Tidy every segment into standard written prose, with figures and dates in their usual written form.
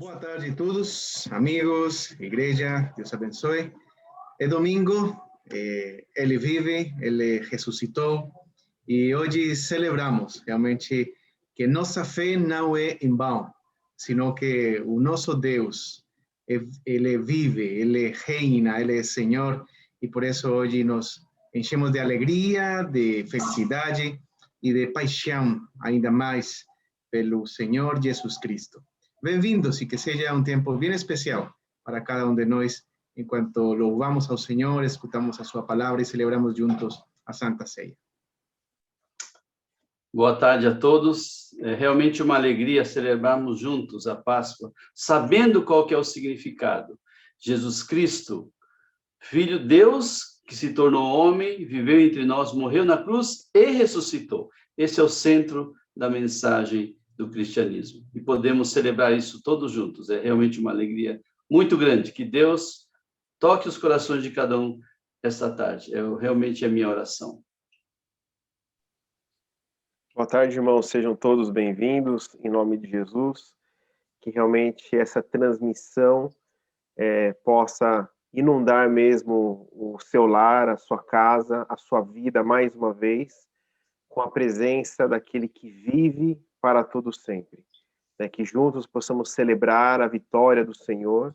Boa tarde a todos, amigos, igreja, Deus abençoe. É domingo, Ele vive, Ele ressuscitou e hoje celebramos realmente que nossa fé não é em vão, sino que o nosso Deus, Ele vive, Ele reina, Ele é Senhor e por isso hoje nos enchemos de alegria, de felicidade e de paixão ainda mais pelo Senhor Jesus Cristo. Bem-vindos e que seja um tempo bem especial para cada um de nós, enquanto louvamos ao Senhor, escutamos a sua palavra e celebramos juntos a Santa Ceia. Boa tarde a todos. É realmente uma alegria celebrarmos juntos a Páscoa, sabendo qual que é o significado. Jesus Cristo, Filho de Deus, que se tornou homem, viveu entre nós, morreu na cruz e ressuscitou. Esse é o centro da mensagem do cristianismo. E podemos celebrar isso todos juntos. É realmente uma alegria muito grande. Que Deus toque os corações de cada um esta tarde. Realmente é a minha oração. Boa tarde, irmãos. Sejam todos bem-vindos, em nome de Jesus. Que realmente essa transmissão possa inundar mesmo o seu lar, a sua casa, a sua vida, mais uma vez, com a presença daquele que vive para todo sempre. Né? Que juntos possamos celebrar a vitória do Senhor,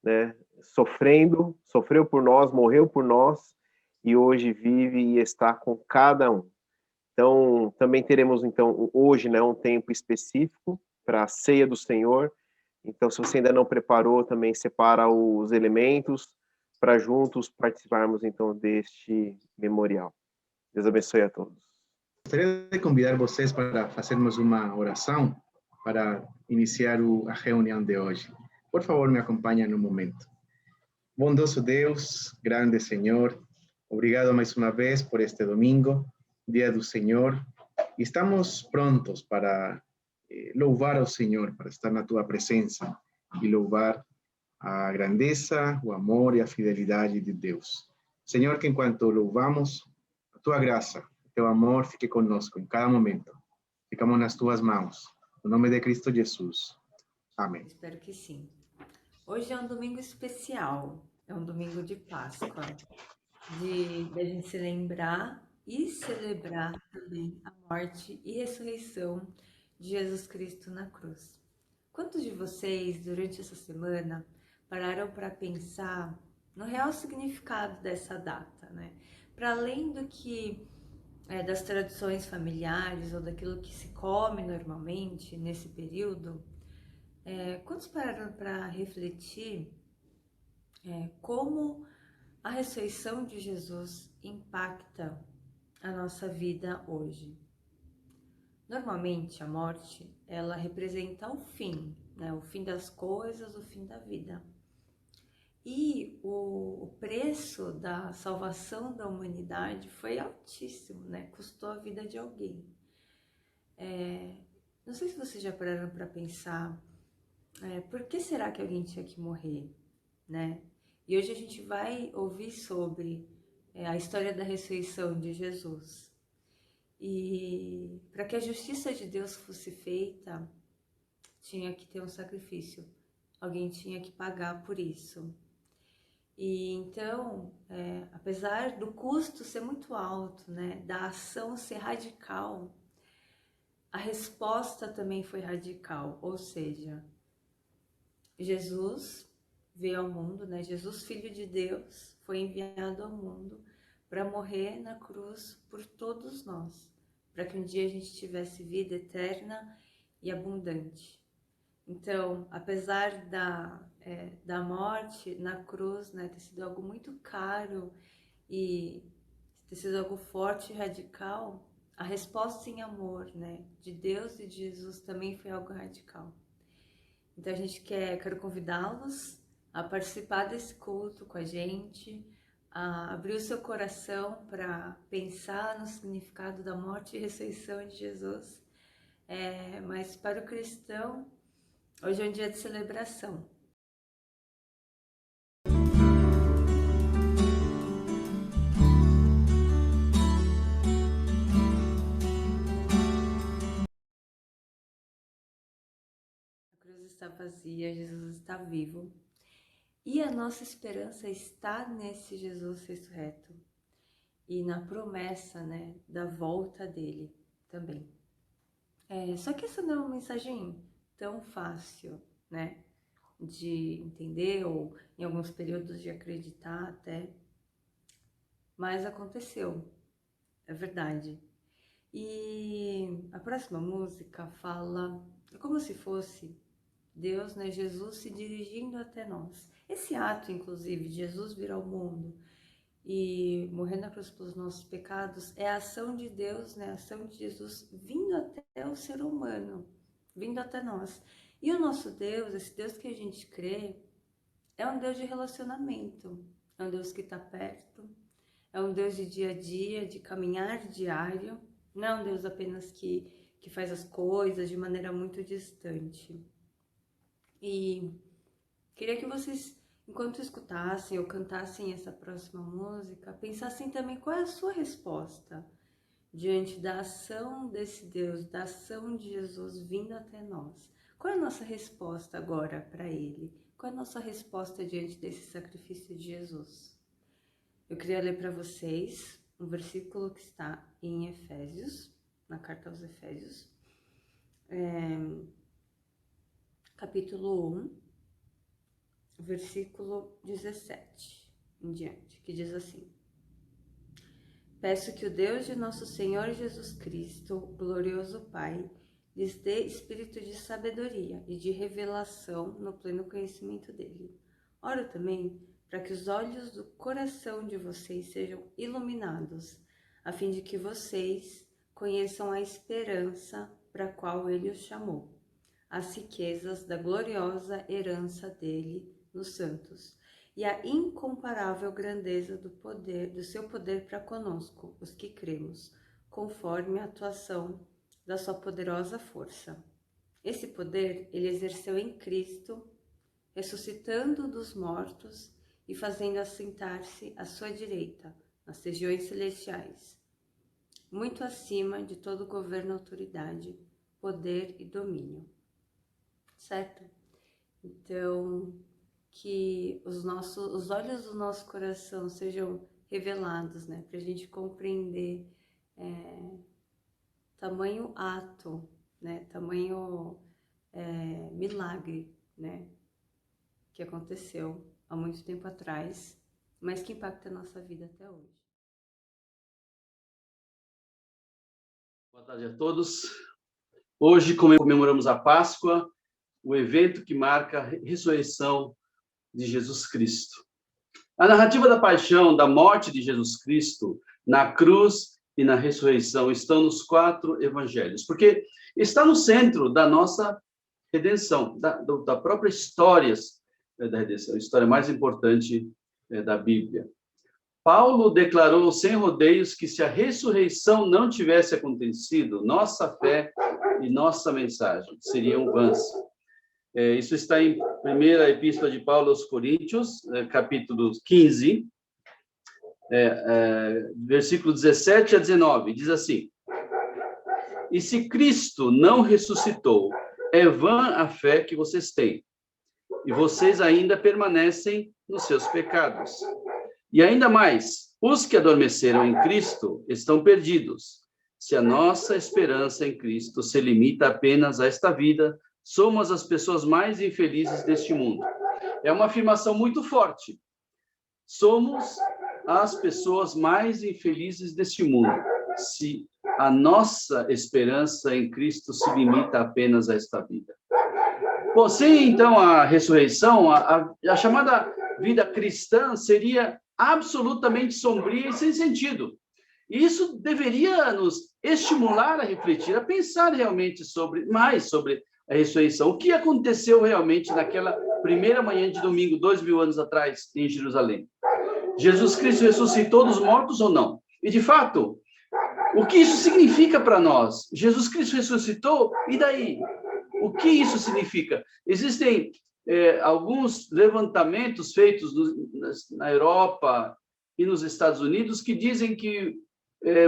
né? Sofreu por nós, morreu por nós, e hoje vive e está com cada um. Então, também teremos, então, hoje, né, um tempo específico para a ceia do Senhor. Então, se você ainda não preparou, também separa os elementos para juntos participarmos, então, deste memorial. Deus abençoe a todos. Gostaria de convidar vocês para fazermos uma oração para iniciar a reunião de hoje. Por favor, me acompanhem no momento. Bondoso Deus, grande Senhor, obrigado mais uma vez por este domingo, Dia do Senhor. Estamos prontos para louvar ao Senhor, para estar na tua presença e louvar a grandeza, o amor e a fidelidade de Deus. Senhor, que enquanto louvamos, a tua graça, o teu amor fique conosco em cada momento. Ficamos nas tuas mãos. No nome de Cristo Jesus. Amém. Espero que sim. Hoje é um domingo especial, é um domingo de Páscoa, de a gente se lembrar e celebrar também a morte e ressurreição de Jesus Cristo na cruz. Quantos de vocês, durante essa semana, pararam para pensar no real significado dessa data, né? Para além do que das tradições familiares ou daquilo que se come normalmente nesse período, quantos pararam para refletir como a ressurreição de Jesus impacta a nossa vida hoje? Normalmente, a morte, ela representa o fim, né? O fim das coisas, o fim da vida. E o preço da salvação da humanidade foi altíssimo, né? Custou a vida de alguém. Não sei se vocês já pararam para pensar, por que será que alguém tinha que morrer, né? E hoje a gente vai ouvir sobre a história da ressurreição de Jesus. E para que a justiça de Deus fosse feita, tinha que ter um sacrifício. Alguém tinha que pagar por isso. E então, apesar do custo ser muito alto, né, da ação ser radical, a resposta também foi radical. Ou seja, Jesus veio ao mundo, né? Jesus, Filho de Deus, foi enviado ao mundo para morrer na cruz por todos nós, para que um dia a gente tivesse vida eterna e abundante. Então, apesar da morte na cruz, né, ter sido algo muito caro e ter sido algo forte e radical, a resposta em amor, né, de Deus e de Jesus também foi algo radical. Então a gente quero convidá-los a participar desse culto com a gente, a abrir o seu coração para pensar no significado da morte e ressurreição de Jesus. Mas para o cristão, hoje é um dia de celebração. A cruz está vazia, Jesus está vivo. E a nossa esperança está nesse Jesus ressurreto e na promessa, né, da volta dele também. Só que essa não é uma mensagem tão fácil, né, de entender ou em alguns períodos de acreditar até, mas aconteceu, é verdade. E a próxima música fala como se fosse Deus, né, Jesus se dirigindo até nós. Esse ato, inclusive, de Jesus vir ao mundo e morrer na cruz pelos nossos pecados, é a ação de Deus, né, a ação de Jesus vindo até o ser humano, vindo até nós. E o nosso Deus, esse Deus que a gente crê, é um Deus de relacionamento, é um Deus que está perto, é um Deus de dia a dia, de caminhar diário, não é um Deus apenas que faz as coisas de maneira muito distante. E queria que vocês, enquanto escutassem ou cantassem essa próxima música, pensassem também qual é a sua resposta diante da ação desse Deus, da ação de Jesus vindo até nós. Qual é a nossa resposta agora para Ele? Qual é a nossa resposta diante desse sacrifício de Jesus? Eu queria ler para vocês um versículo que está em Efésios, na carta aos Efésios, capítulo 1, versículo 17 em diante, que diz assim: Peço que o Deus de nosso Senhor Jesus Cristo, glorioso Pai, lhes dê espírito de sabedoria e de revelação no pleno conhecimento dele. Oro também para que os olhos do coração de vocês sejam iluminados, a fim de que vocês conheçam a esperança para a qual ele os chamou, as riquezas da gloriosa herança dele nos santos, e a incomparável grandeza do seu poder para conosco, os que cremos, conforme a atuação da sua poderosa força. Esse poder ele exerceu em Cristo, ressuscitando dos mortos e fazendo assentar-se à sua direita, nas regiões celestiais, muito acima de todo governo, autoridade, poder e domínio. Certo? Então, que os olhos do nosso coração sejam revelados, né? Para a gente compreender tamanho ato, né? Tamanho milagre, né? Que aconteceu há muito tempo atrás, mas que impacta a nossa vida até hoje. Boa tarde a todos. Hoje comemoramos a Páscoa, o evento que marca a ressurreição de Jesus Cristo. A narrativa da paixão, da morte de Jesus Cristo na cruz e na ressurreição estão nos 4 evangelhos, porque está no centro da nossa redenção, da própria história da redenção, a história mais importante da Bíblia. Paulo declarou sem rodeios que se a ressurreição não tivesse acontecido, nossa fé e nossa mensagem seriam vãs. Isso está em primeira epístola de Paulo aos Coríntios, capítulo 15, versículo 17 a 19, diz assim: E se Cristo não ressuscitou, é vã a fé que vocês têm, e vocês ainda permanecem nos seus pecados. E ainda mais, os que adormeceram em Cristo estão perdidos. Se a nossa esperança em Cristo se limita apenas a esta vida, somos as pessoas mais infelizes deste mundo. É uma afirmação muito forte. Somos as pessoas mais infelizes deste mundo, se a nossa esperança em Cristo se limita apenas a esta vida. Bom, sem então a ressurreição, a chamada vida cristã seria absolutamente sombria e sem sentido. E isso deveria nos estimular a refletir, a pensar realmente mais sobre a ressurreição. O que aconteceu realmente naquela primeira manhã de domingo, 2000 anos atrás, em Jerusalém? Jesus Cristo ressuscitou dos mortos ou não? E, de fato, o que isso significa para nós? Jesus Cristo ressuscitou, e daí? O que isso significa? Existem alguns levantamentos feitos na Europa e nos Estados Unidos que dizem que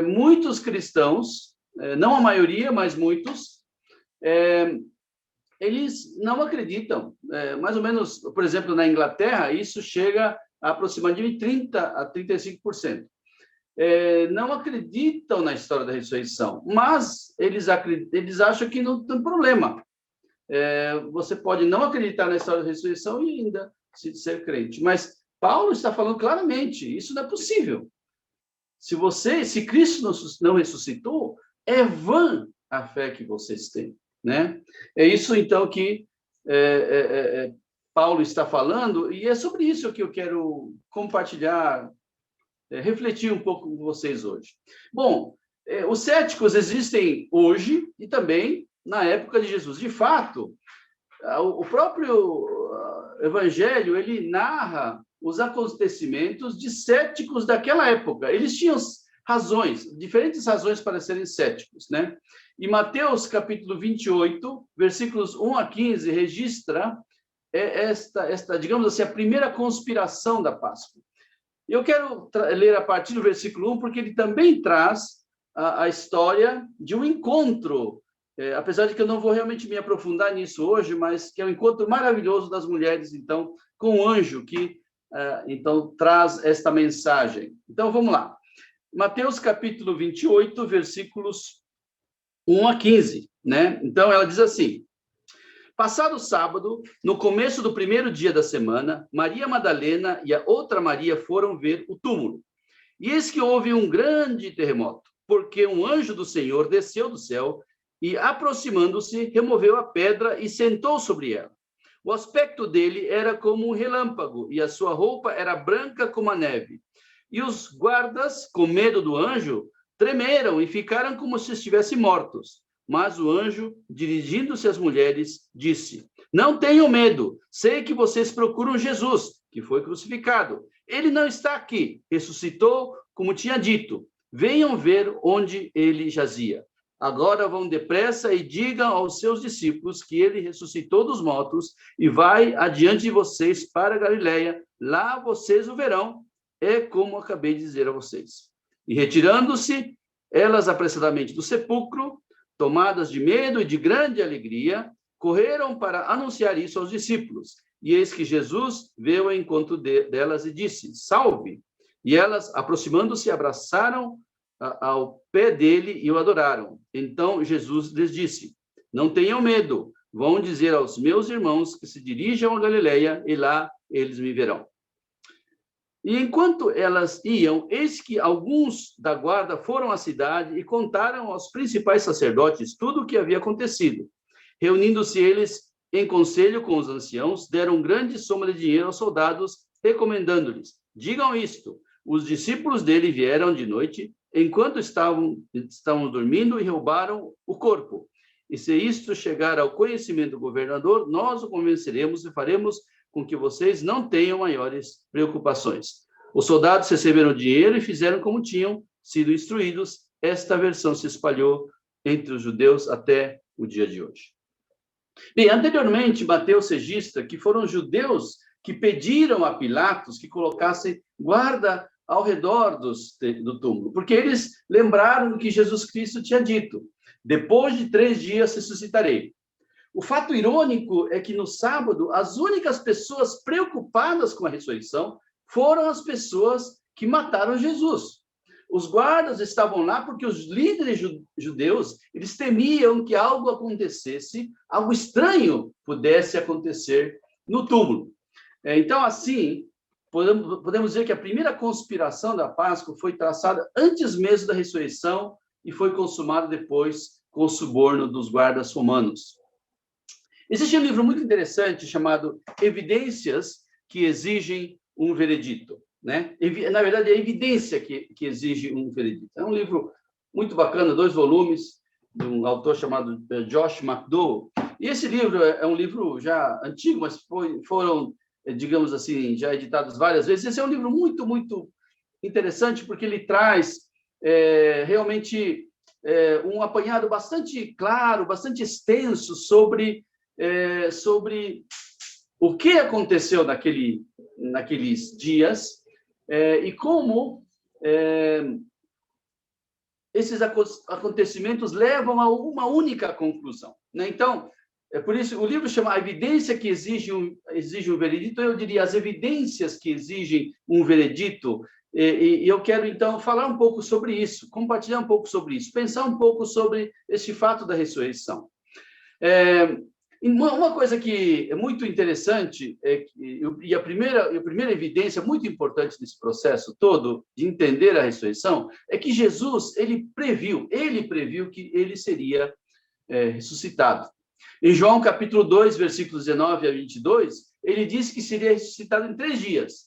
muitos cristãos, não a maioria, mas muitos, eles não acreditam. Mais ou menos, por exemplo, na Inglaterra, isso chega a aproximadamente 30% a 35%. Não acreditam na história da ressurreição, mas eles acham que não tem problema. Você pode não acreditar na história da ressurreição e ainda ser crente. Mas Paulo está falando claramente, isso não é possível. Se Cristo não ressuscitou, é vã a fé que vocês têm, né? É isso, então, que Paulo está falando, e é sobre isso que eu quero compartilhar, refletir um pouco com vocês hoje. Bom, os céticos existem hoje e também na época de Jesus. De fato, o próprio Evangelho, ele narra os acontecimentos de céticos daquela época. Eles tinham razões, diferentes razões para serem céticos, né? E Mateus, capítulo 28, versículos 1 a 15, registra esta, digamos assim, a primeira conspiração da Páscoa. Eu quero ler a partir do versículo 1, porque ele também traz a história de um encontro, apesar de que eu não vou realmente me aprofundar nisso hoje, mas que é um encontro maravilhoso das mulheres, então, com o anjo que, então, traz esta mensagem. Então, vamos lá. Mateus, capítulo 28, versículos 1 a 15, né? Então, ela diz assim: passado o sábado, no começo do primeiro dia da semana, Maria Madalena e a outra Maria foram ver o túmulo. E eis que houve um grande terremoto, porque um anjo do Senhor desceu do céu e, aproximando-se, removeu a pedra e sentou sobre ela. O aspecto dele era como um relâmpago, e a sua roupa era branca como a neve. E os guardas, com medo do anjo, tremeram e ficaram como se estivessem mortos. Mas o anjo, dirigindo-se às mulheres, disse: não tenham medo, sei que vocês procuram Jesus, que foi crucificado. Ele não está aqui, ressuscitou, como tinha dito. Venham ver onde ele jazia. Agora vão depressa e digam aos seus discípulos que ele ressuscitou dos mortos e vai adiante de vocês para a Galileia. Lá vocês o verão, é como acabei de dizer a vocês. E retirando-se, elas apressadamente do sepulcro, tomadas de medo e de grande alegria, correram para anunciar isso aos discípulos. E eis que Jesus veio ao encontro delas e disse: salve! E elas, aproximando-se, abraçaram ao pé dele e o adoraram. Então Jesus lhes disse: não tenham medo, vão dizer aos meus irmãos que se dirijam a Galileia e lá eles me verão. E enquanto elas iam, eis que alguns da guarda foram à cidade e contaram aos principais sacerdotes tudo o que havia acontecido. Reunindo-se eles em conselho com os anciãos, deram grande soma de dinheiro aos soldados, recomendando-lhes: digam isto, os discípulos dele vieram de noite, enquanto estavam dormindo, e roubaram o corpo. E se isto chegar ao conhecimento do governador, nós o convenceremos e faremos com que vocês não tenham maiores preocupações. Os soldados receberam o dinheiro e fizeram como tinham sido instruídos. Esta versão se espalhou entre os judeus até o dia de hoje. Bem, anteriormente, Mateus registra que foram judeus que pediram a Pilatos que colocassem guarda ao redor do túmulo, porque eles lembraram do que Jesus Cristo tinha dito: depois de 3 dias ressuscitarei. O fato irônico é que no sábado, as únicas pessoas preocupadas com a ressurreição foram as pessoas que mataram Jesus. Os guardas estavam lá porque os líderes judeus, eles temiam que algo acontecesse, algo estranho pudesse acontecer no túmulo. Então, assim, podemos dizer que a primeira conspiração da Páscoa foi traçada antes mesmo da ressurreição e foi consumada depois com o suborno dos guardas romanos. Existe um livro muito interessante chamado Evidências que Exigem um Veredito, né? Na verdade, é a evidência que exige um veredito. É um livro muito bacana, 2 volumes, de um autor chamado Josh McDowell. E esse livro é um livro já antigo, mas foram, digamos assim, já editados várias vezes. Esse é um livro muito, muito interessante, porque ele traz realmente um apanhado bastante claro, bastante extenso sobre o que aconteceu naqueles dias e como esses acontecimentos levam a uma única conclusão, né? Então, É por isso, o livro chama A Evidência que exige um veredito. Eu diria as evidências que exigem um veredito. E eu quero, então, falar um pouco sobre isso, compartilhar um pouco sobre isso, pensar um pouco sobre este fato da ressurreição. Uma coisa que é muito interessante, e a primeira evidência muito importante desse processo todo, de entender a ressurreição, é que Jesus, ele previu que ele seria ressuscitado. Em João capítulo 2, versículos 19 a 22, ele disse que seria ressuscitado em 3 dias.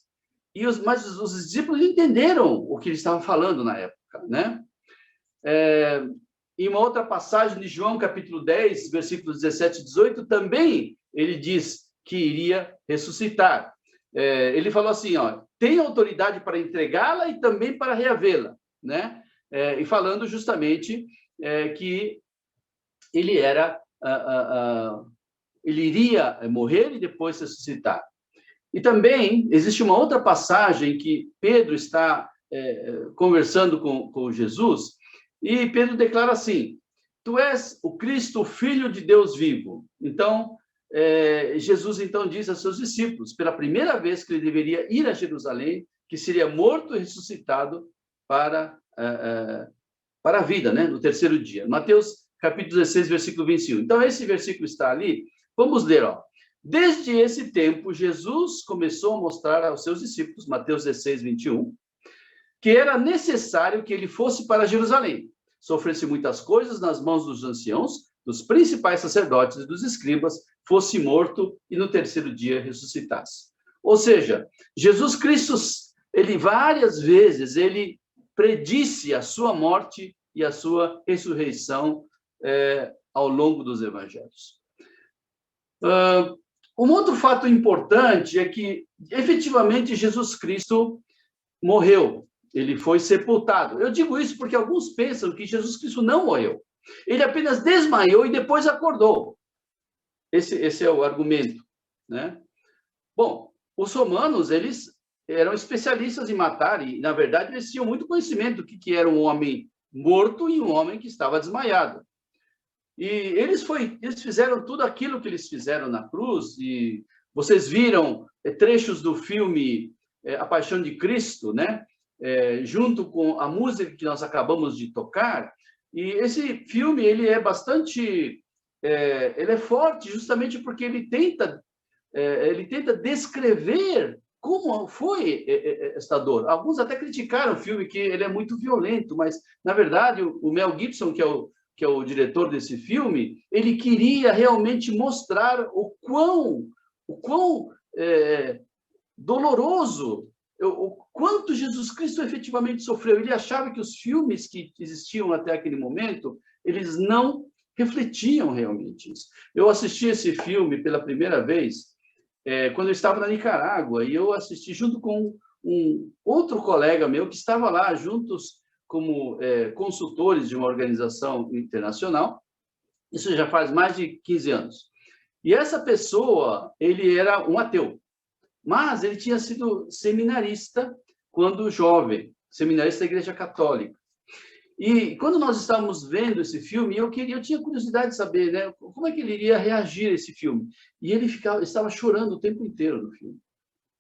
Mas os discípulos entenderam o que ele estava falando na época, né? Em uma outra passagem de João, capítulo 10, versículos 17 e 18, também ele diz que iria ressuscitar. Ele falou assim, tem autoridade para entregá-la e também para reavê-la, né? E falando justamente que ele iria morrer e depois ressuscitar. E também existe uma outra passagem que Pedro está conversando com Jesus, e Pedro declara assim: tu és o Cristo, o Filho de Deus vivo. Então, Jesus então diz a seus discípulos, pela primeira vez, que ele deveria ir a Jerusalém, que seria morto e ressuscitado para a vida, né? No terceiro dia. Mateus capítulo 16, versículo 21. Então, esse versículo está ali. Vamos ler, Desde esse tempo, Jesus começou a mostrar aos seus discípulos, Mateus 16, 21, que era necessário que ele fosse para Jerusalém, sofresse muitas coisas nas mãos dos anciãos, dos principais sacerdotes e dos escribas, fosse morto e no terceiro dia ressuscitasse. Ou seja, Jesus Cristo, ele várias vezes, ele predisse a sua morte e a sua ressurreição ao longo dos evangelhos. Um outro fato importante é que, efetivamente, Jesus Cristo morreu. Ele foi sepultado. Eu digo isso porque alguns pensam que Jesus Cristo não morreu. Ele apenas desmaiou e depois acordou. Esse é o argumento, né? Bom, os romanos, eles eram especialistas em matar e, na verdade, eles tinham muito conhecimento do que era um homem morto e um homem que estava desmaiado. E eles fizeram tudo aquilo que eles fizeram na cruz, e vocês viram trechos do filme A Paixão de Cristo, né? Junto com a música que nós acabamos de tocar. E esse filme, ele é bastante... ele é forte justamente porque ele tenta descrever como foi esta dor. Alguns até criticaram o filme, que ele é muito violento, mas, na verdade, o Mel Gibson, que é o diretor desse filme, ele queria realmente mostrar o quão doloroso, o quanto Jesus Cristo efetivamente sofreu. Ele achava que os filmes que existiam até aquele momento, eles não refletiam realmente isso. Eu assisti esse filme pela primeira vez quando eu estava na Nicarágua, e eu assisti junto com um outro colega meu que estava lá juntos como consultores de uma organização internacional. Isso já faz mais de 15 anos. E essa pessoa, ele era um ateu, mas ele tinha sido seminarista quando jovem, seminarista da Igreja Católica. E quando nós estávamos vendo esse filme, eu tinha curiosidade de saber, né, como é que ele iria reagir a esse filme. E ele estava chorando o tempo inteiro no filme.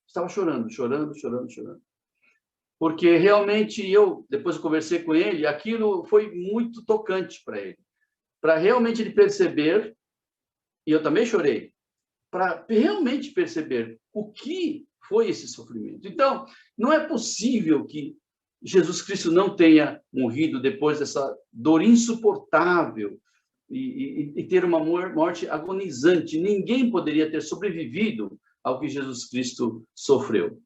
Estava chorando. Porque realmente depois eu conversei com ele, aquilo foi muito tocante para ele. Para realmente ele perceber, e eu também chorei, para realmente perceber o que foi esse sofrimento. Então, não é possível que Jesus Cristo não tenha morrido depois dessa dor insuportável e ter uma morte agonizante. Ninguém poderia ter sobrevivido ao que Jesus Cristo sofreu.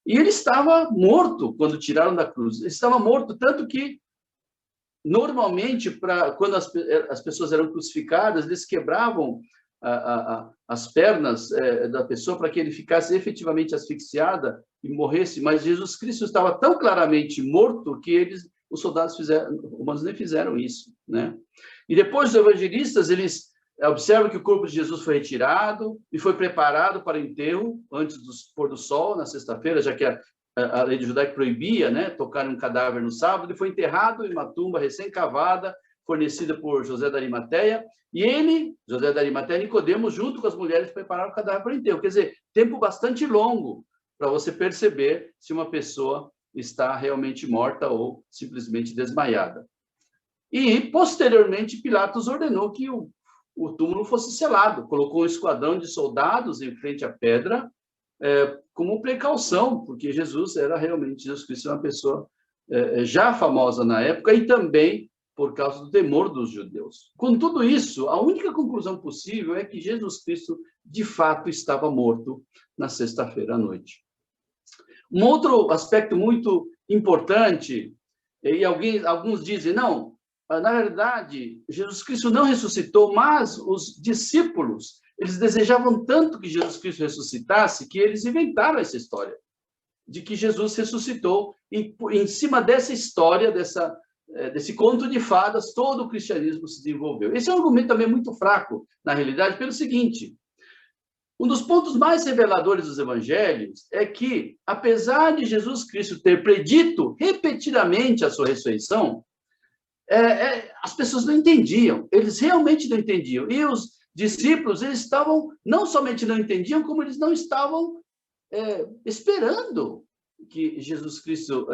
E ele estava morto quando tiraram da cruz. Ele estava morto, tanto que, normalmente, quando as pessoas eram crucificadas, eles quebravam as pernas da pessoa para que ele ficasse efetivamente asfixiada e morresse. Mas Jesus Cristo estava tão claramente morto que os soldados romanos nem fizeram isso, né? E depois os evangelistas, eles observam que o corpo de Jesus foi retirado e foi preparado para o enterro antes do pôr do sol, na sexta-feira, já que a lei judaica proibia, né, tocar um cadáver no sábado. Ele foi enterrado em uma tumba recém-cavada, fornecida por José da Arimateia, e ele, José da Arimateia, Nicodemos, junto com as mulheres, prepararam o cadáver para o enterro. Quer dizer, tempo bastante longo para você perceber se uma pessoa está realmente morta ou simplesmente desmaiada. E, posteriormente, Pilatos ordenou que o túmulo fosse selado, colocou um esquadrão de soldados em frente à pedra, como precaução, porque Jesus Cristo era uma pessoa já famosa na época e também por causa do temor dos judeus. Com tudo isso, a única conclusão possível é que Jesus Cristo, de fato, estava morto na sexta-feira à noite. Um outro aspecto muito importante, e alguns dizem, não, na verdade, Jesus Cristo não ressuscitou, mas os discípulos, eles desejavam tanto que Jesus Cristo ressuscitasse, que eles inventaram essa história de que Jesus ressuscitou, e em cima dessa história, desse conto de fadas, todo o cristianismo se desenvolveu. Esse é um argumento também muito fraco, na realidade, pelo seguinte: um dos pontos mais reveladores dos evangelhos é que, apesar de Jesus Cristo ter predito repetidamente a sua ressurreição, as pessoas não entendiam, eles realmente não entendiam. E os discípulos, eles estavam, não somente não entendiam, como eles não estavam esperando que Jesus Cristo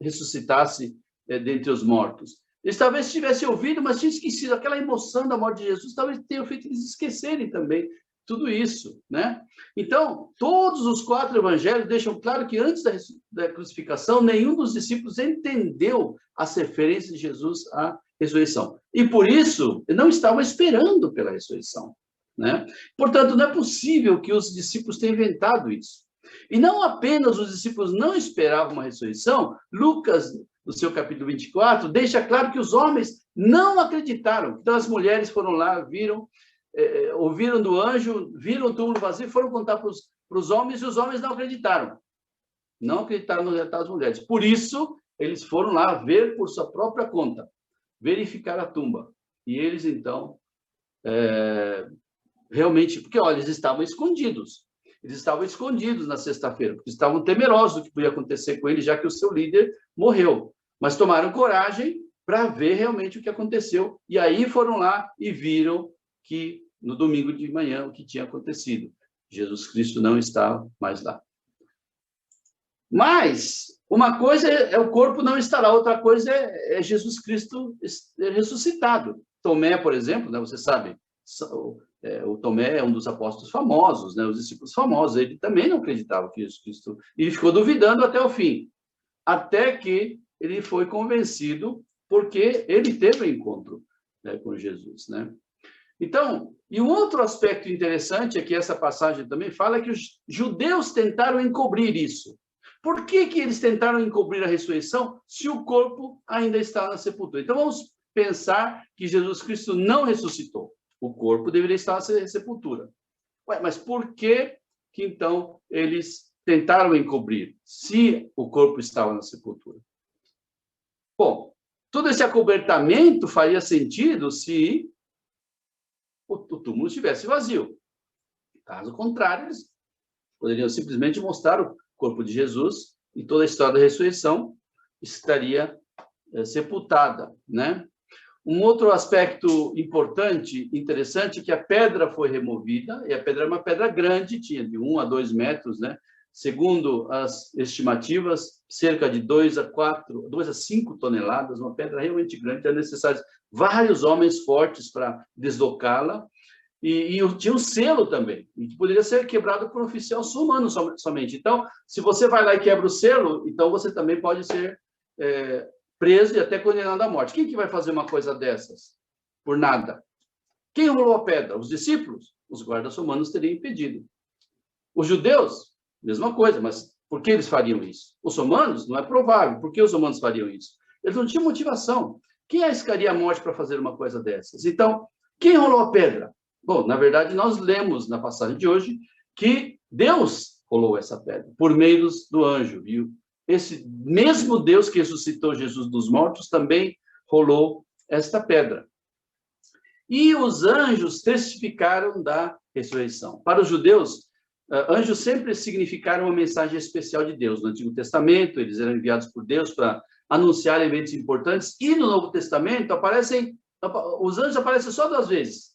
ressuscitasse dentre os mortos. Eles talvez tivessem ouvido, mas tinham esquecido. Aquela emoção da morte de Jesus talvez tenha feito eles esquecerem também tudo isso, né? Então, todos os 4 evangelhos deixam claro que antes da crucificação, nenhum dos discípulos entendeu as referências de Jesus à ressurreição. E por isso, não estavam esperando pela ressurreição, né? Portanto, não é possível que os discípulos tenham inventado isso. E não apenas os discípulos não esperavam uma ressurreição, Lucas, no seu capítulo 24, deixa claro que os homens não acreditaram. Então, as mulheres foram lá, viram, ouviram do anjo, viram o túmulo vazio, foram contar para os homens, e os homens não acreditaram. Não acreditaram no relato das mulheres. Por isso, eles foram lá ver por sua própria conta, verificar a tumba. E eles, então, realmente, porque, olha, eles estavam escondidos. Eles estavam escondidos na sexta-feira, porque estavam temerosos do que podia acontecer com eles, já que o seu líder morreu. Mas tomaram coragem para ver realmente o que aconteceu. E aí foram lá e viram que, no domingo de manhã, o que tinha acontecido. Jesus Cristo não estava mais lá. Mas, uma coisa é o corpo não estar lá, outra coisa é Jesus Cristo ressuscitado. Tomé, por exemplo, né, você sabe, o Tomé é um dos apóstolos famosos, né, os discípulos famosos, ele também não acreditava que Jesus Cristo... E ficou duvidando até o fim. Até que ele foi convencido, porque ele teve um encontro, né, com Jesus, né? Então, e um outro aspecto interessante é que essa passagem também fala que os judeus tentaram encobrir isso. Por que eles tentaram encobrir a ressurreição se o corpo ainda está na sepultura? Então, vamos pensar que Jesus Cristo não ressuscitou. O corpo deveria estar na sepultura. Mas por que então, eles tentaram encobrir se o corpo estava na sepultura? Bom, todo esse acobertamento faria sentido se o túmulo estivesse vazio. Caso contrário, eles poderiam simplesmente mostrar o corpo de Jesus e toda a história da ressurreição estaria sepultada, né? Um outro aspecto importante, interessante, é que a pedra foi removida, e a pedra é uma pedra grande, tinha de 1 a 2 metros, né? Segundo as estimativas, cerca de 2 a 5 toneladas, uma pedra realmente grande, era necessário vários homens fortes para deslocá-la, e tinha um selo também, que poderia ser quebrado por um oficial romano somente. Então, se você vai lá e quebra o selo, então você também pode ser preso e até condenado à morte. Quem que vai fazer uma coisa dessas? Por nada. Quem rolou a pedra? Os discípulos? Os guardas romanos teriam impedido. Os judeus? Mesma coisa, mas por que eles fariam isso? Os romanos? Não é provável. Por que os romanos fariam isso? Eles não tinham motivação. Quem arriscaria a morte para fazer uma coisa dessas? Então, quem rolou a pedra? Bom, na verdade, nós lemos na passagem de hoje que Deus rolou essa pedra por meio do anjo, viu? Esse mesmo Deus que ressuscitou Jesus dos mortos também rolou esta pedra. E os anjos testificaram da ressurreição. Para os judeus, anjos sempre significaram uma mensagem especial de Deus. No Antigo Testamento, eles eram enviados por Deus para anunciar eventos importantes. E no Novo Testamento os anjos aparecem só 2 vezes.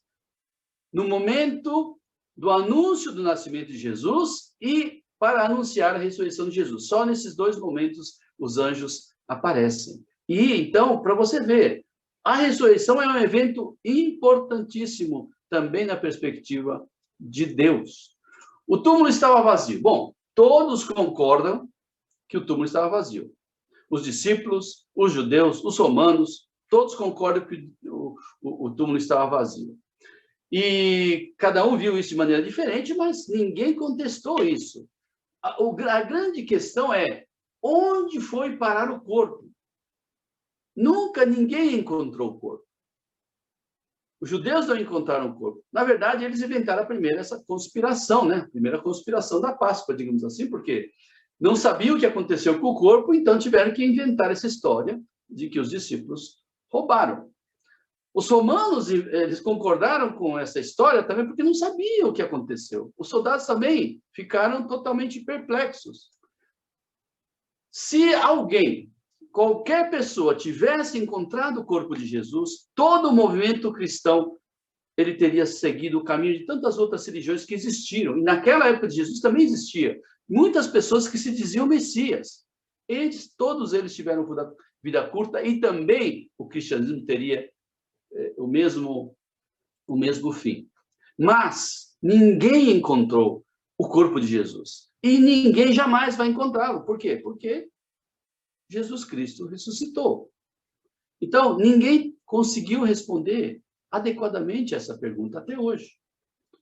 No momento do anúncio do nascimento de Jesus e para anunciar a ressurreição de Jesus. Só nesses 2 momentos os anjos aparecem. E então, para você ver, a ressurreição é um evento importantíssimo também na perspectiva de Deus. O túmulo estava vazio. Bom, todos concordam que o túmulo estava vazio. Os discípulos, os judeus, os romanos, todos concordam que o túmulo estava vazio. E cada um viu isso de maneira diferente, mas ninguém contestou isso. A grande questão é, onde foi parar o corpo? Nunca ninguém encontrou o corpo. Os judeus não encontraram o corpo. Na verdade, eles inventaram essa conspiração, né? A primeira conspiração da Páscoa, digamos assim, porque não sabiam o que aconteceu com o corpo, então tiveram que inventar essa história de que os discípulos roubaram. Os romanos, eles concordaram com essa história também porque não sabiam o que aconteceu. Os soldados também ficaram totalmente perplexos. Se alguém, qualquer pessoa, tivesse encontrado o corpo de Jesus, todo o movimento cristão, ele teria seguido o caminho de tantas outras religiões que existiram. E naquela época de Jesus também existia muitas pessoas que se diziam Messias. Todos eles tiveram vida curta e também o cristianismo teria o mesmo fim. Mas ninguém encontrou o corpo de Jesus. E ninguém jamais vai encontrá-lo. Por quê? Porque Jesus Cristo ressuscitou. Então, ninguém conseguiu responder adequadamente essa pergunta até hoje.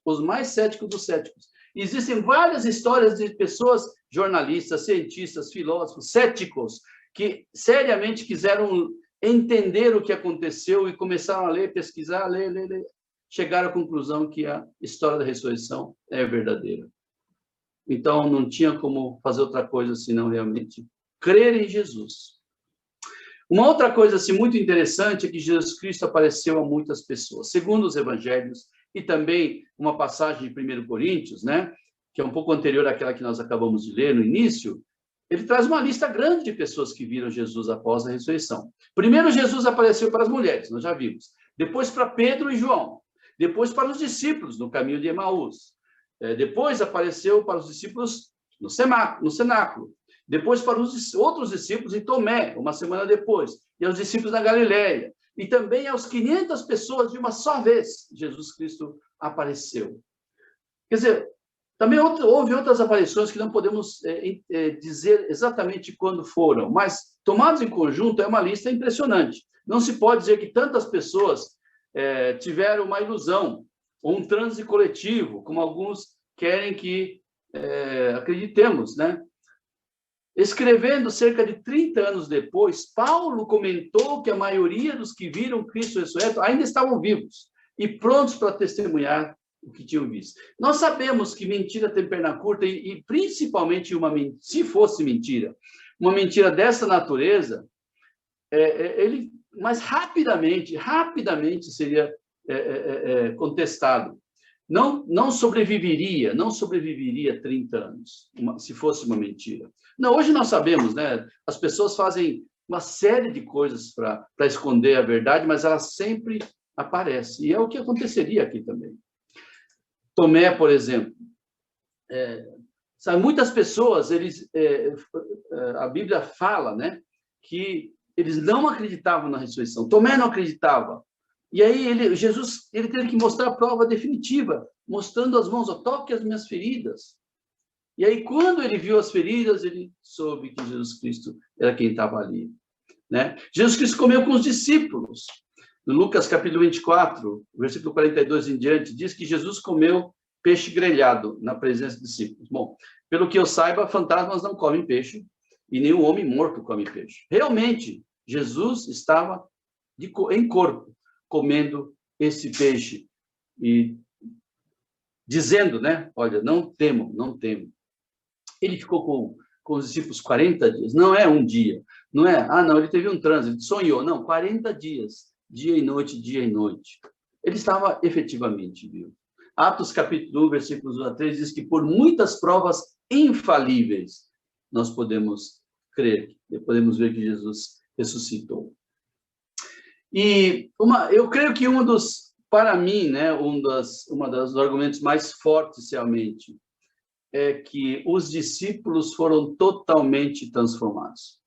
Os mais céticos dos céticos. Existem várias histórias de pessoas, jornalistas, cientistas, filósofos, céticos, que seriamente quiseram entender o que aconteceu e começaram a ler, pesquisar, ler. Chegaram à conclusão que a história da ressurreição é verdadeira. Então, não tinha como fazer outra coisa senão realmente crer em Jesus. Uma outra coisa assim, muito interessante é que Jesus Cristo apareceu a muitas pessoas. Segundo os evangelhos, e também uma passagem de 1 Coríntios, né, que é um pouco anterior àquela que nós acabamos de ler no início, ele traz uma lista grande de pessoas que viram Jesus após a ressurreição. Primeiro, Jesus apareceu para as mulheres, nós já vimos. Depois para Pedro e João. Depois para os discípulos no caminho de Emaús. Depois apareceu para os discípulos no cenáculo. Depois para os outros discípulos em Tomé, uma semana depois. E aos discípulos na Galileia. E também aos 500 pessoas de uma só vez, Jesus Cristo apareceu. Quer dizer, também houve outras aparições que não podemos dizer exatamente quando foram, mas tomados em conjunto é uma lista impressionante. Não se pode dizer que tantas pessoas tiveram uma ilusão, ou um transe coletivo, como alguns querem que acreditemos, né? Escrevendo cerca de 30 anos depois, Paulo comentou que a maioria dos que viram Cristo ressurreto ainda estavam vivos e prontos para testemunhar o que tinham visto. Nós sabemos que mentira tem perna curta e principalmente se fosse mentira, uma mentira dessa natureza, ele mais rapidamente seria contestado. Não sobreviveria 30 anos, se fosse uma mentira. Não, hoje nós sabemos, né? As pessoas fazem uma série de coisas para esconder a verdade, mas ela sempre aparece. E é o que aconteceria aqui também. Tomé, por exemplo. Muitas pessoas, a Bíblia fala, né, que eles não acreditavam na ressurreição. Tomé não acreditava. E aí Jesus teve que mostrar a prova definitiva, mostrando as mãos, toque as minhas feridas. E aí, quando ele viu as feridas, ele soube que Jesus Cristo era quem estava ali, né? Jesus Cristo comeu com os discípulos. No Lucas capítulo 24, versículo 42 em diante, diz que Jesus comeu peixe grelhado na presença dos discípulos. Bom, pelo que eu saiba, fantasmas não comem peixe e nenhum homem morto come peixe. Realmente, Jesus estava em corpo comendo esse peixe e dizendo, né? Olha, não temo. Ele ficou com os discípulos 40 dias, não é um dia, não é, ele teve um transe, ele sonhou, não, 40 dias, dia e noite. Ele estava efetivamente vivo. Atos capítulo 1, versículos 1 a 3, diz que por muitas provas infalíveis nós podemos crer, podemos ver que Jesus ressuscitou. E eu creio que para mim, né, um dos argumentos mais fortes realmente é que os discípulos foram totalmente transformados.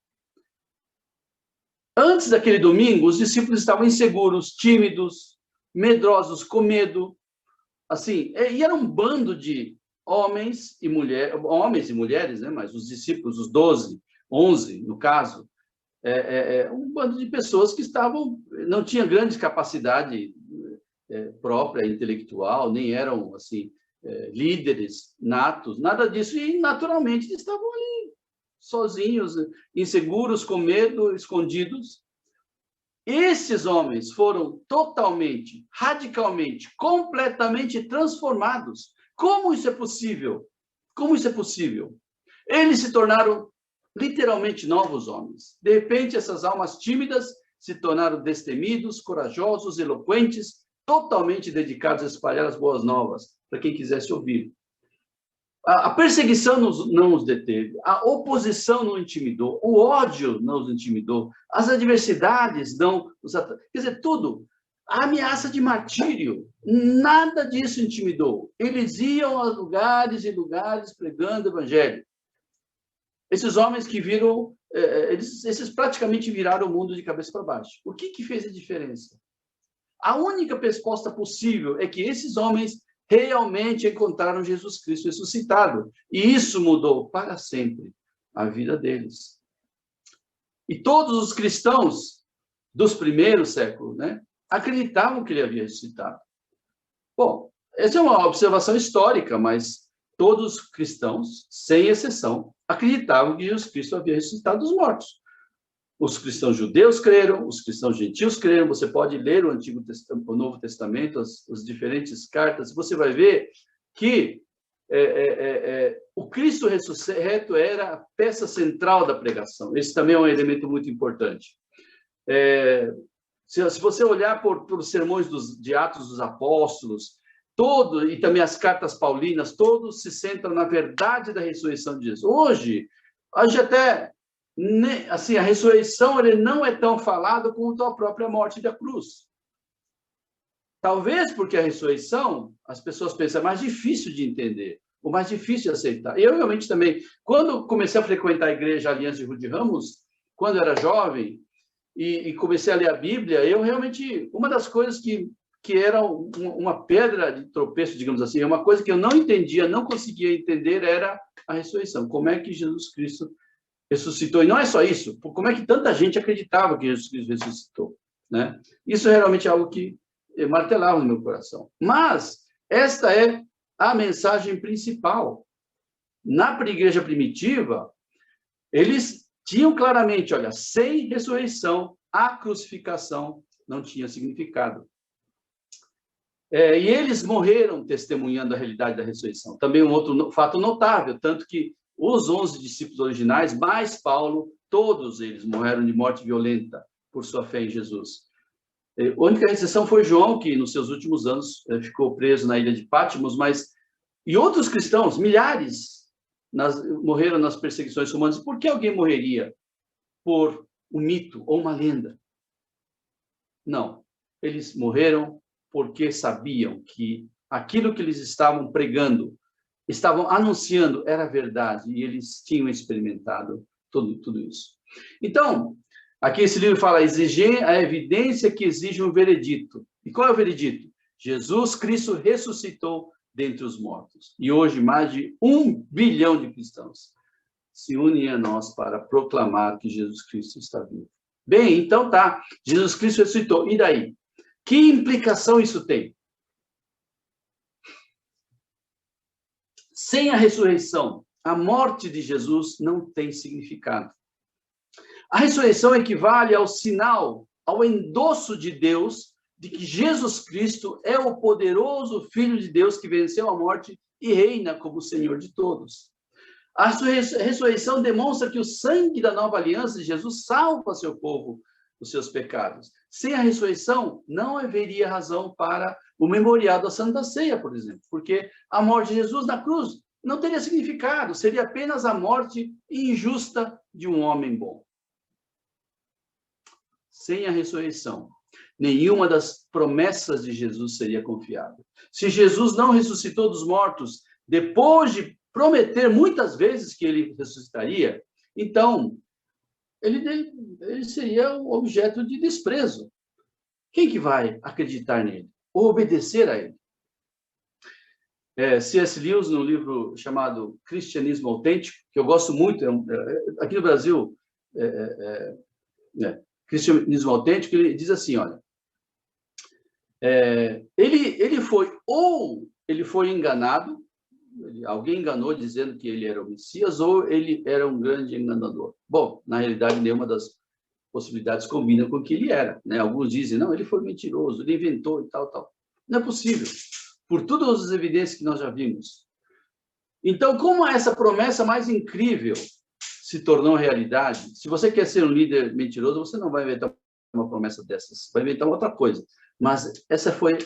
Antes daquele domingo, os discípulos estavam inseguros, tímidos, medrosos, com medo, assim, e era um bando de homens e mulheres, né, mas os discípulos, os 12, 11, no caso, um bando de pessoas que não tinham grande capacidade própria, intelectual, nem eram, assim, líderes natos, nada disso, e naturalmente eles estavam ali, sozinhos, inseguros, com medo, escondidos. Esses homens foram totalmente, radicalmente, completamente transformados. Como isso é possível? Como isso é possível? Eles se tornaram literalmente novos homens. De repente, essas almas tímidas se tornaram destemidos, corajosos, eloquentes, totalmente dedicados a espalhar as boas novas para quem quisesse ouvir. A perseguição não os deteve, a oposição não intimidou, o ódio não os intimidou, as adversidades não os quer dizer, tudo. A ameaça de martírio, nada disso intimidou. Eles iam a lugares e lugares pregando o evangelho. Esses homens que viram, esses praticamente viraram o mundo de cabeça para baixo. O que fez a diferença? A única resposta possível é que esses homens realmente encontraram Jesus Cristo ressuscitado. E isso mudou para sempre a vida deles. E todos os cristãos dos primeiros séculos, né, acreditavam que ele havia ressuscitado. Bom, essa é uma observação histórica, mas todos os cristãos, sem exceção, acreditavam que Jesus Cristo havia ressuscitado dos mortos. Os cristãos judeus creram, os cristãos gentios creram. Você pode ler o Novo Testamento, as diferentes cartas, você vai ver que o Cristo ressurreto era a peça central da pregação. Esse também é um elemento muito importante. Se você olhar por os sermões de Atos dos Apóstolos, e também as cartas paulinas, todos se centram na verdade da ressurreição de Jesus. Hoje até... assim, a ressurreição ele não é tão falado quanto a própria morte da cruz. Talvez porque a ressurreição, as pessoas pensam, é mais difícil de entender, ou mais difícil de aceitar. Eu realmente também, quando comecei a frequentar a igreja Aliança de Rude Ramos, quando eu era jovem, e comecei a ler a Bíblia, eu realmente, uma das coisas que era uma pedra de tropeço, digamos assim, uma coisa que eu não entendia, não conseguia entender, era a ressurreição. Como é que Jesus Cristo ressuscitou? E não é só isso, como é que tanta gente acreditava que Jesus Cristo ressuscitou, né? Isso realmente é algo que martelava no meu coração. Mas esta é a mensagem principal. Na igreja primitiva, eles tinham claramente, olha, sem ressurreição, a crucificação não tinha significado. E eles morreram testemunhando a realidade da ressurreição. Também um outro fato notável, tanto que os 11 discípulos originais, mais Paulo, todos eles morreram de morte violenta por sua fé em Jesus. A única exceção foi João, que nos seus últimos anos ficou preso na ilha de Patmos, e outros cristãos, milhares, morreram nas perseguições romanas. Por que alguém morreria por um mito ou uma lenda? Não, eles morreram porque sabiam que aquilo que eles estavam pregando, estavam anunciando, era verdade, e eles tinham experimentado tudo isso. Então, aqui esse livro fala, exigir a evidência que exige um veredito. E qual é o veredito? Jesus Cristo ressuscitou dentre os mortos. E hoje, mais de 1 bilhão de cristãos se unem a nós para proclamar que Jesus Cristo está vivo. Bem, então tá, Jesus Cristo ressuscitou. E daí? Que implicação isso tem? Sem a ressurreição, a morte de Jesus não tem significado. A ressurreição equivale ao sinal, ao endosso de Deus, de que Jesus Cristo é o poderoso Filho de Deus que venceu a morte e reina como Senhor de todos. A ressurreição demonstra que o sangue da nova aliança de Jesus salva seu povo dos seus pecados. Sem a ressurreição, não haveria razão para o memorial da Santa Ceia, por exemplo, porque a morte de Jesus na cruz não teria significado, seria apenas a morte injusta de um homem bom. sem a ressurreição, nenhuma das promessas de Jesus seria confiável. Se Jesus não ressuscitou dos mortos, depois de prometer muitas vezes que ele ressuscitaria, então ele seria um objeto de desprezo. Quem que vai acreditar nele? Ou obedecer a ele? C.S. Lewis, no livro chamado Cristianismo Autêntico, que eu gosto muito, aqui no Brasil, Cristianismo Autêntico, ele diz assim, olha, ele foi enganado, alguém enganou dizendo que ele era o Messias, ou ele era um grande enganador. Bom, na realidade, nenhuma das possibilidades combina com o que ele era, né? Alguns dizem, não, ele foi mentiroso, ele inventou e tal, tal. Não é possível, por todas as evidências que nós já vimos. Então, como essa promessa mais incrível se tornou realidade, se você quer ser um líder mentiroso, você não vai inventar uma promessa dessas, vai inventar outra coisa. Mas essa foi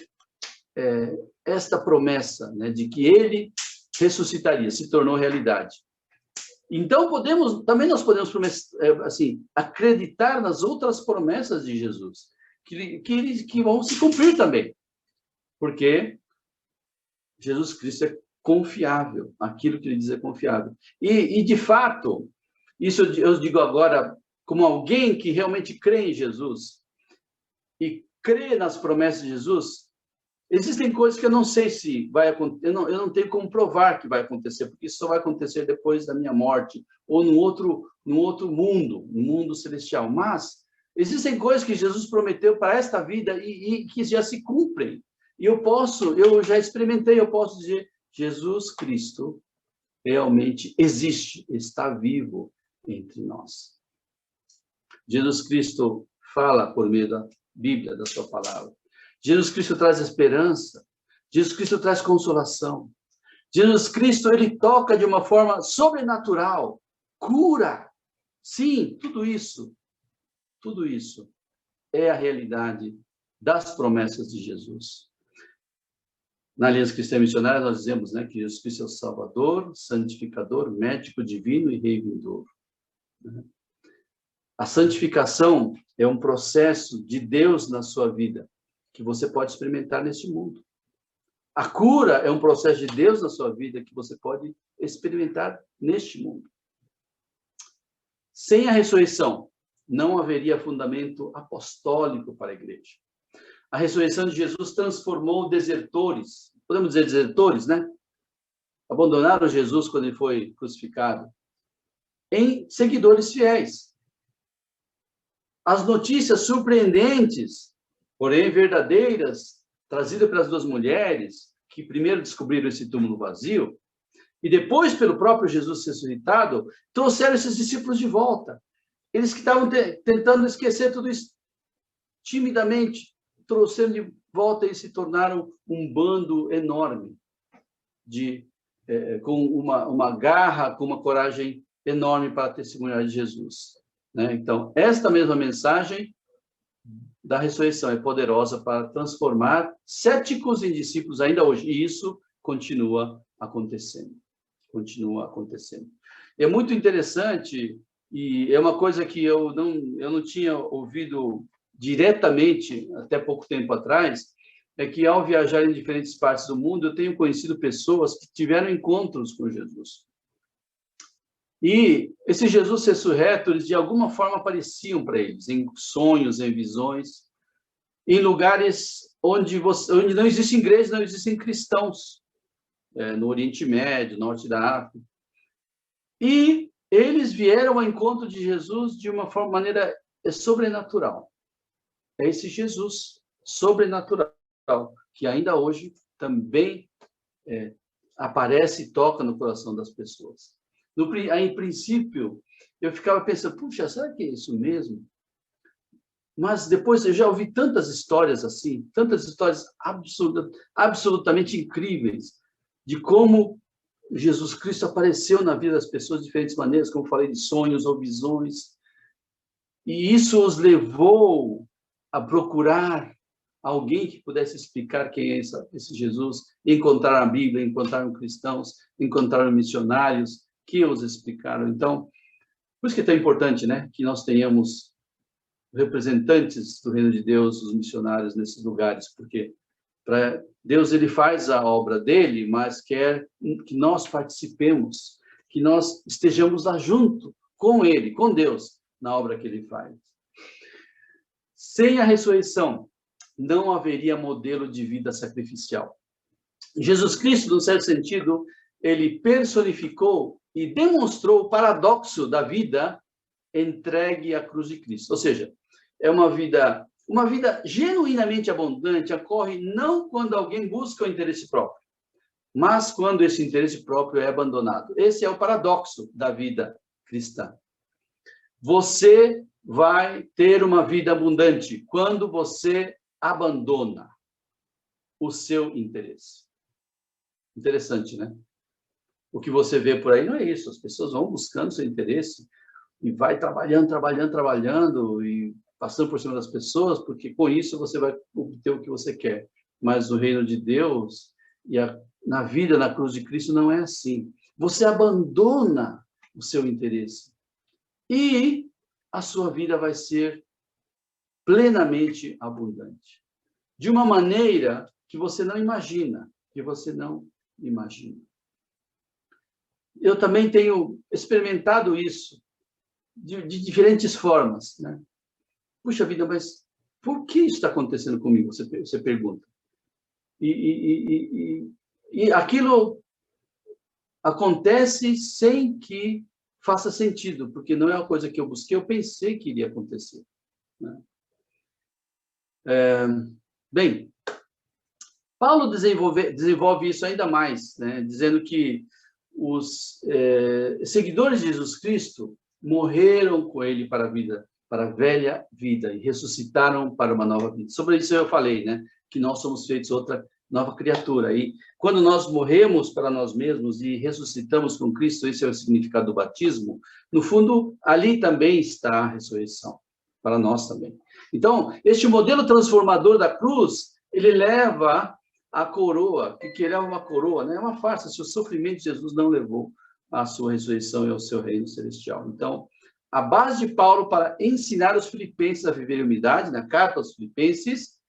esta promessa, né, de que ele ressuscitaria, se tornou realidade. Então, nós podemos assim, acreditar nas outras promessas de Jesus, que vão se cumprir também. Porque Jesus Cristo é confiável, aquilo que ele diz é confiável. E de fato, isso eu digo agora como alguém que realmente crê em Jesus e crê nas promessas de Jesus. Existem coisas que eu não sei se vai acontecer, eu não tenho como provar que vai acontecer, porque isso só vai acontecer depois da minha morte, ou num outro mundo, no mundo celestial. Mas existem coisas que Jesus prometeu para esta vida e que já se cumprem. E eu já experimentei, eu posso dizer, Jesus Cristo realmente existe, está vivo entre nós. Jesus Cristo fala por meio da Bíblia, da sua palavra. Jesus Cristo traz esperança. Jesus Cristo traz consolação. Jesus Cristo, ele toca de uma forma sobrenatural, cura. Sim, tudo isso é a realidade das promessas de Jesus. Na Aliança Cristã Missionária, nós dizemos, né, que Jesus Cristo é o Salvador, santificador, médico divino e rei vindouro. A santificação é um processo de Deus na sua vida, que você pode experimentar neste mundo. A cura é um processo de Deus na sua vida, que você pode experimentar neste mundo. Sem a ressurreição, não haveria fundamento apostólico para a igreja. A ressurreição de Jesus transformou desertores, podemos dizer desertores, né? Abandonaram Jesus quando ele foi crucificado, em seguidores fiéis. As notícias surpreendentes, porém verdadeiras, trazidas pelas duas mulheres, que primeiro descobriram esse túmulo vazio, e depois pelo próprio Jesus ressuscitado, trouxeram esses discípulos de volta. Eles que estavam tentando esquecer tudo isso, timidamente, trouxeram de volta e se tornaram um bando enorme, com uma garra, com uma coragem enorme para testemunhar de Jesus. Né? Então, esta mesma mensagem da ressurreição é poderosa para transformar céticos em discípulos ainda hoje. E isso continua acontecendo. Continua acontecendo. É muito interessante, e é uma coisa que eu não tinha ouvido diretamente até pouco tempo atrás, é que ao viajar em diferentes partes do mundo, eu tenho conhecido pessoas que tiveram encontros com Jesus. E esse Jesus ressurreto, eles de alguma forma apareciam para eles, em sonhos, em visões, em lugares onde não existem igrejas, não existem cristãos, no Oriente Médio, norte da África. E eles vieram ao encontro de Jesus de uma maneira sobrenatural. É esse Jesus sobrenatural que ainda hoje também aparece e toca no coração das pessoas. Em princípio, eu ficava pensando, puxa, será que é isso mesmo? Mas depois eu já ouvi tantas histórias assim, tantas histórias absolutamente incríveis, de como Jesus Cristo apareceu na vida das pessoas de diferentes maneiras, como falei, de sonhos ou visões. E isso os levou a procurar alguém que pudesse explicar quem é esse Jesus. Encontraram a Bíblia, encontraram cristãos, encontraram missionários que os explicaram. Então, por isso que é tão importante, né, que nós tenhamos representantes do reino de Deus, os missionários nesses lugares, porque para Deus ele faz a obra dele, mas quer que nós participemos, que nós estejamos lá junto com ele, com Deus, na obra que ele faz. Sem a ressurreição, não haveria modelo de vida sacrificial. Jesus Cristo, num certo sentido, ele personificou e demonstrou o paradoxo da vida entregue à cruz de Cristo. Ou seja, é uma vida genuinamente abundante ocorre não quando alguém busca o interesse próprio, mas quando esse interesse próprio é abandonado. Esse é o paradoxo da vida cristã. Você vai ter uma vida abundante quando você abandona o seu interesse. Interessante, né? O que você vê por aí não é isso. As pessoas vão buscando seu interesse e vai trabalhando e passando por cima das pessoas, porque com isso você vai obter o que você quer. Mas no reino de Deus e na vida na cruz de Cristo não é assim. Você abandona o seu interesse e a sua vida vai ser plenamente abundante. De uma maneira que você não imagina, Eu também tenho experimentado isso de diferentes formas, né? Puxa vida, mas por que isso está acontecendo comigo? Você pergunta. E aquilo acontece sem que faça sentido, porque não é uma coisa que eu busquei, eu pensei que iria acontecer, né? Bem, Paulo desenvolve isso ainda mais, né? Dizendo que os seguidores de Jesus Cristo morreram com ele para a velha vida, e ressuscitaram para uma nova vida. Sobre isso eu falei, né? Que nós somos feitos outra nova criatura. E quando nós morremos para nós mesmos e ressuscitamos com Cristo, esse é o significado do batismo, no fundo, ali também está a ressurreição, para nós também. Então, este modelo transformador da cruz, ele leva a coroa, que ele é uma coroa, né? É uma farsa, se o sofrimento de Jesus não levou à sua ressurreição e ao seu reino celestial. Então, a base de Paulo para ensinar os filipenses a viver em humildade, na carta aos filipenses,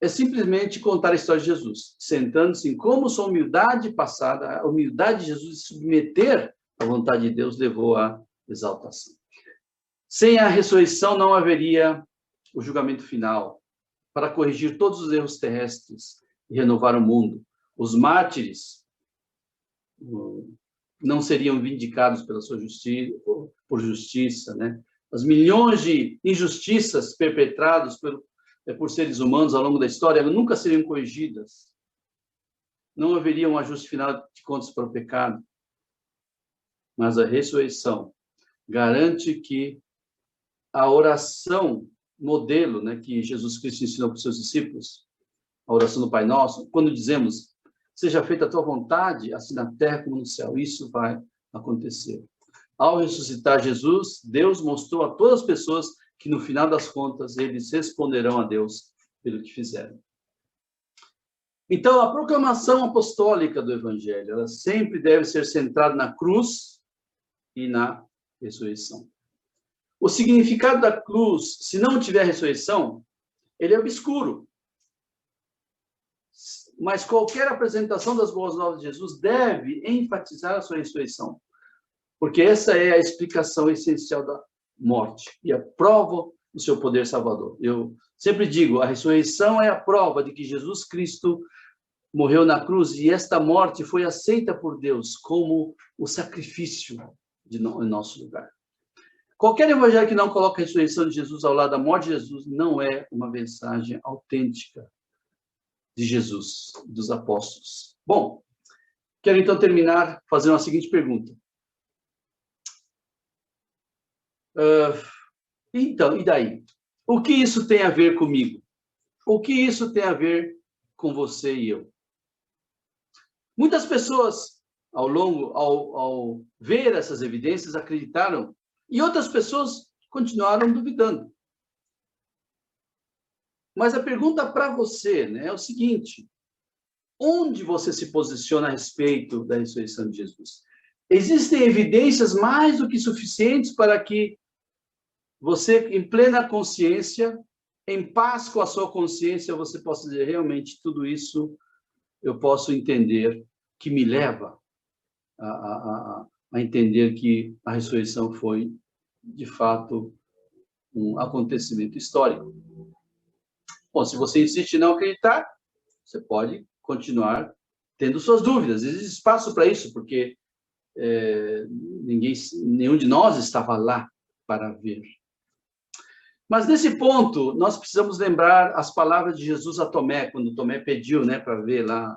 é simplesmente contar a história de Jesus, sentando-se em como sua humildade passada, a humildade de Jesus de submeter à vontade de Deus levou à exaltação. Sem a ressurreição não haveria o julgamento final para corrigir todos os erros terrestres e renovar o mundo. Os mártires não seriam vindicados pela sua justiça, por justiça, né? As milhões de injustiças perpetradas por seres humanos ao longo da história nunca seriam corrigidas. Não haveria um ajuste final de contas para o pecado. Mas a ressurreição garante que a oração modelo, né, que Jesus Cristo ensinou para os seus discípulos, a oração do Pai Nosso, quando dizemos, seja feita a tua vontade, assim na terra como no céu, isso vai acontecer. Ao ressuscitar Jesus, Deus mostrou a todas as pessoas que no final das contas eles responderão a Deus pelo que fizeram. Então, a proclamação apostólica do Evangelho, ela sempre deve ser centrada na cruz e na ressurreição. O significado da cruz, se não tiver ressurreição, ele é obscuro. Mas qualquer apresentação das boas novas de Jesus deve enfatizar a sua ressurreição, porque essa é a explicação essencial da morte e a prova do seu poder salvador. Eu sempre digo, a ressurreição é a prova de que Jesus Cristo morreu na cruz e esta morte foi aceita por Deus como o sacrifício em nosso lugar. Qualquer evangelho que não coloca a ressurreição de Jesus ao lado da morte de Jesus não é uma mensagem autêntica de Jesus, dos apóstolos. Bom, quero então terminar fazendo a seguinte pergunta. Então, e daí? O que isso tem a ver comigo? O que isso tem a ver com você e eu? Muitas pessoas, ao ver essas evidências, acreditaram, e outras pessoas continuaram duvidando. Mas a pergunta para você, né, é o seguinte: onde você se posiciona a respeito da ressurreição de Jesus? Existem evidências mais do que suficientes para que você, em plena consciência, em paz com a sua consciência, você possa dizer, realmente, tudo isso eu posso entender, que me leva a entender que a ressurreição foi, de fato, um acontecimento histórico. Bom, se você insiste em não acreditar, você pode continuar tendo suas dúvidas. Existe espaço para isso, porque nenhum de nós estava lá para ver. Mas nesse ponto, nós precisamos lembrar as palavras de Jesus a Tomé, quando Tomé pediu, né, para ver lá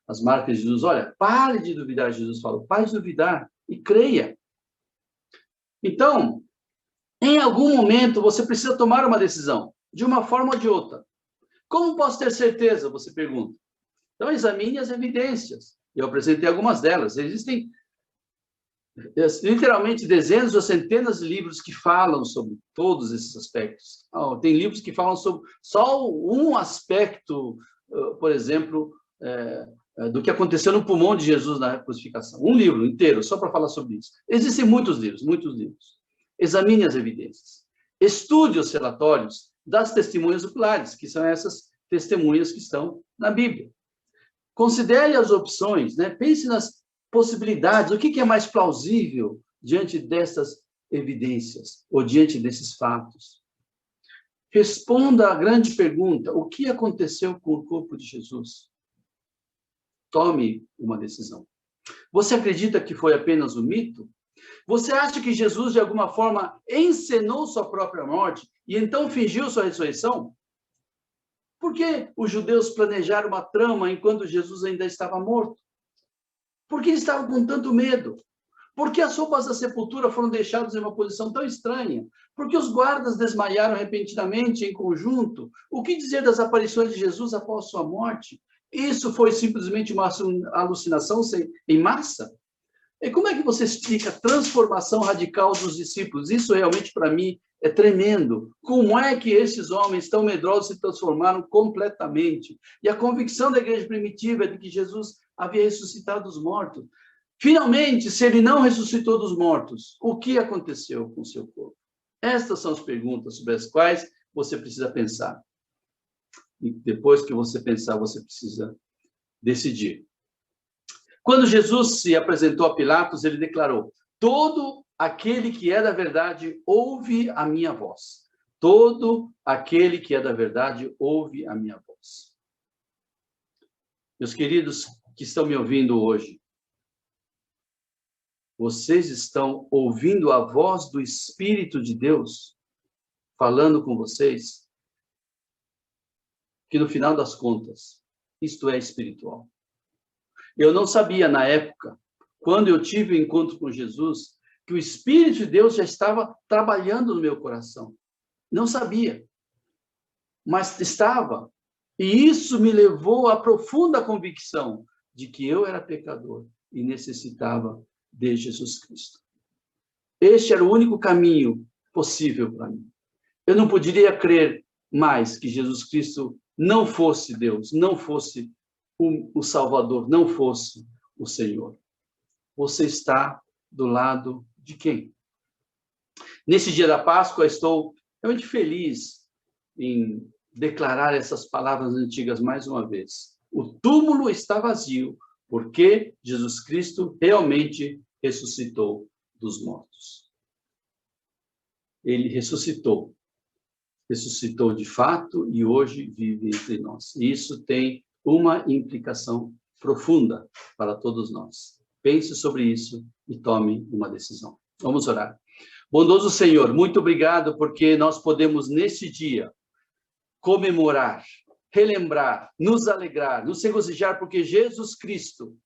as marcas de Jesus. Olha, pare de duvidar, Jesus falou, pare de duvidar e creia. Então, em algum momento, você precisa tomar uma decisão, de uma forma ou de outra. Como posso ter certeza, você pergunta? Então, examine as evidências. Eu apresentei algumas delas. Existem literalmente dezenas ou centenas de livros que falam sobre todos esses aspectos. Tem livros que falam sobre só um aspecto, por exemplo, do que aconteceu no pulmão de Jesus na crucificação. Um livro inteiro, só para falar sobre isso. Existem muitos livros, muitos livros. Examine as evidências. Estude os relatórios das testemunhas oculares, que são essas testemunhas que estão na Bíblia. Considere as opções, né? Pense nas possibilidades, o que é mais plausível diante dessas evidências ou diante desses fatos. Responda à grande pergunta, o que aconteceu com o corpo de Jesus? Tome uma decisão. Você acredita que foi apenas um mito? Você acha que Jesus, de alguma forma, encenou sua própria morte e então fingiu sua ressurreição? Por que os judeus planejaram uma trama enquanto Jesus ainda estava morto? Por que eles estavam com tanto medo? Por que as roupas da sepultura foram deixadas em uma posição tão estranha? Por que os guardas desmaiaram repentinamente em conjunto? O que dizer das aparições de Jesus após sua morte? Isso foi simplesmente uma alucinação em massa? E como é que você explica a transformação radical dos discípulos? Isso realmente, para mim, é tremendo. Como é que esses homens tão medrosos se transformaram completamente? E a convicção da igreja primitiva é de que Jesus havia ressuscitado dos mortos. Finalmente, se ele não ressuscitou dos mortos, o que aconteceu com o seu corpo? Estas são as perguntas sobre as quais você precisa pensar. E depois que você pensar, você precisa decidir. Quando Jesus se apresentou a Pilatos, ele declarou, todo aquele que é da verdade ouve a minha voz. Todo aquele que é da verdade ouve a minha voz. Meus queridos que estão me ouvindo hoje, vocês estão ouvindo a voz do Espírito de Deus falando com vocês? Que no final das contas, isto é espiritual. Eu não sabia na época, quando eu tive o encontro com Jesus, que o Espírito de Deus já estava trabalhando no meu coração. Não sabia, mas estava. E isso me levou à profunda convicção de que eu era pecador e necessitava de Jesus Cristo. Este era o único caminho possível para mim. Eu não poderia crer mais que Jesus Cristo não fosse Deus, não fosse o Salvador, não fosse o Senhor. Você está do lado de quem? Nesse dia da Páscoa, estou realmente feliz em declarar essas palavras antigas mais uma vez. O túmulo está vazio, porque Jesus Cristo realmente ressuscitou dos mortos. Ele ressuscitou de fato e hoje vive entre nós. E isso tem uma implicação profunda para todos nós. Pense sobre isso e tome uma decisão. Vamos orar. Bondoso Senhor, muito obrigado porque nós podemos nesse dia comemorar, relembrar, nos alegrar, nos regozijar, porque Jesus Cristo,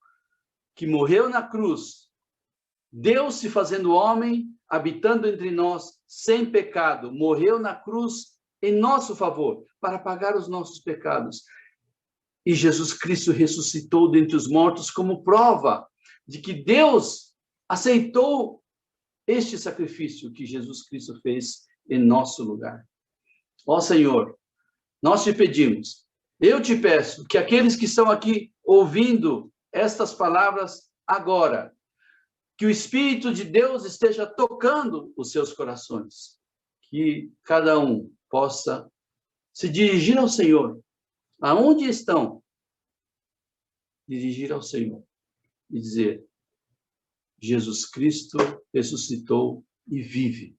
que morreu na cruz, Deus se fazendo homem, habitando entre nós, sem pecado, morreu na cruz em nosso favor, para pagar os nossos pecados. E Jesus Cristo ressuscitou dentre os mortos como prova de que Deus aceitou este sacrifício que Jesus Cristo fez em nosso lugar. Ó Senhor, nós te pedimos, eu te peço que aqueles que estão aqui ouvindo estas palavras agora, que o Espírito de Deus esteja tocando os seus corações, que cada um possa se dirigir ao Senhor. Aonde estão? Dirigir ao Senhor e dizer: Jesus Cristo ressuscitou e vive.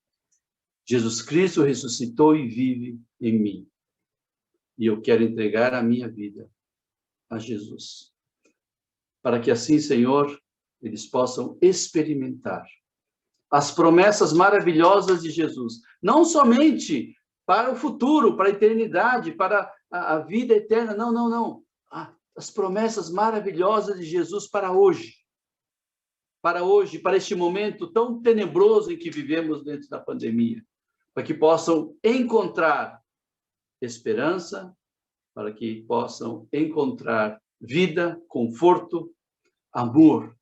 Jesus Cristo ressuscitou e vive em mim. E eu quero entregar a minha vida a Jesus. Para que assim, Senhor, eles possam experimentar as promessas maravilhosas de Jesus. Não somente para o futuro, para a eternidade, para a vida eterna. Não, não, não. As promessas maravilhosas de Jesus para hoje. Para hoje, para este momento tão tenebroso em que vivemos dentro da pandemia. Para que possam encontrar esperança, para que possam encontrar vida, conforto, amor,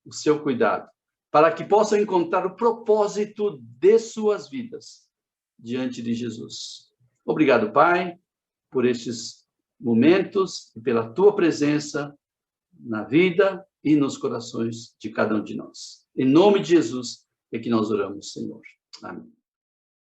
o seu cuidado, para que possam encontrar o propósito de suas vidas diante de Jesus. Obrigado, Pai, por estes momentos e pela tua presença na vida e nos corações de cada um de nós. Em nome de Jesus é que nós oramos, Senhor. Amém.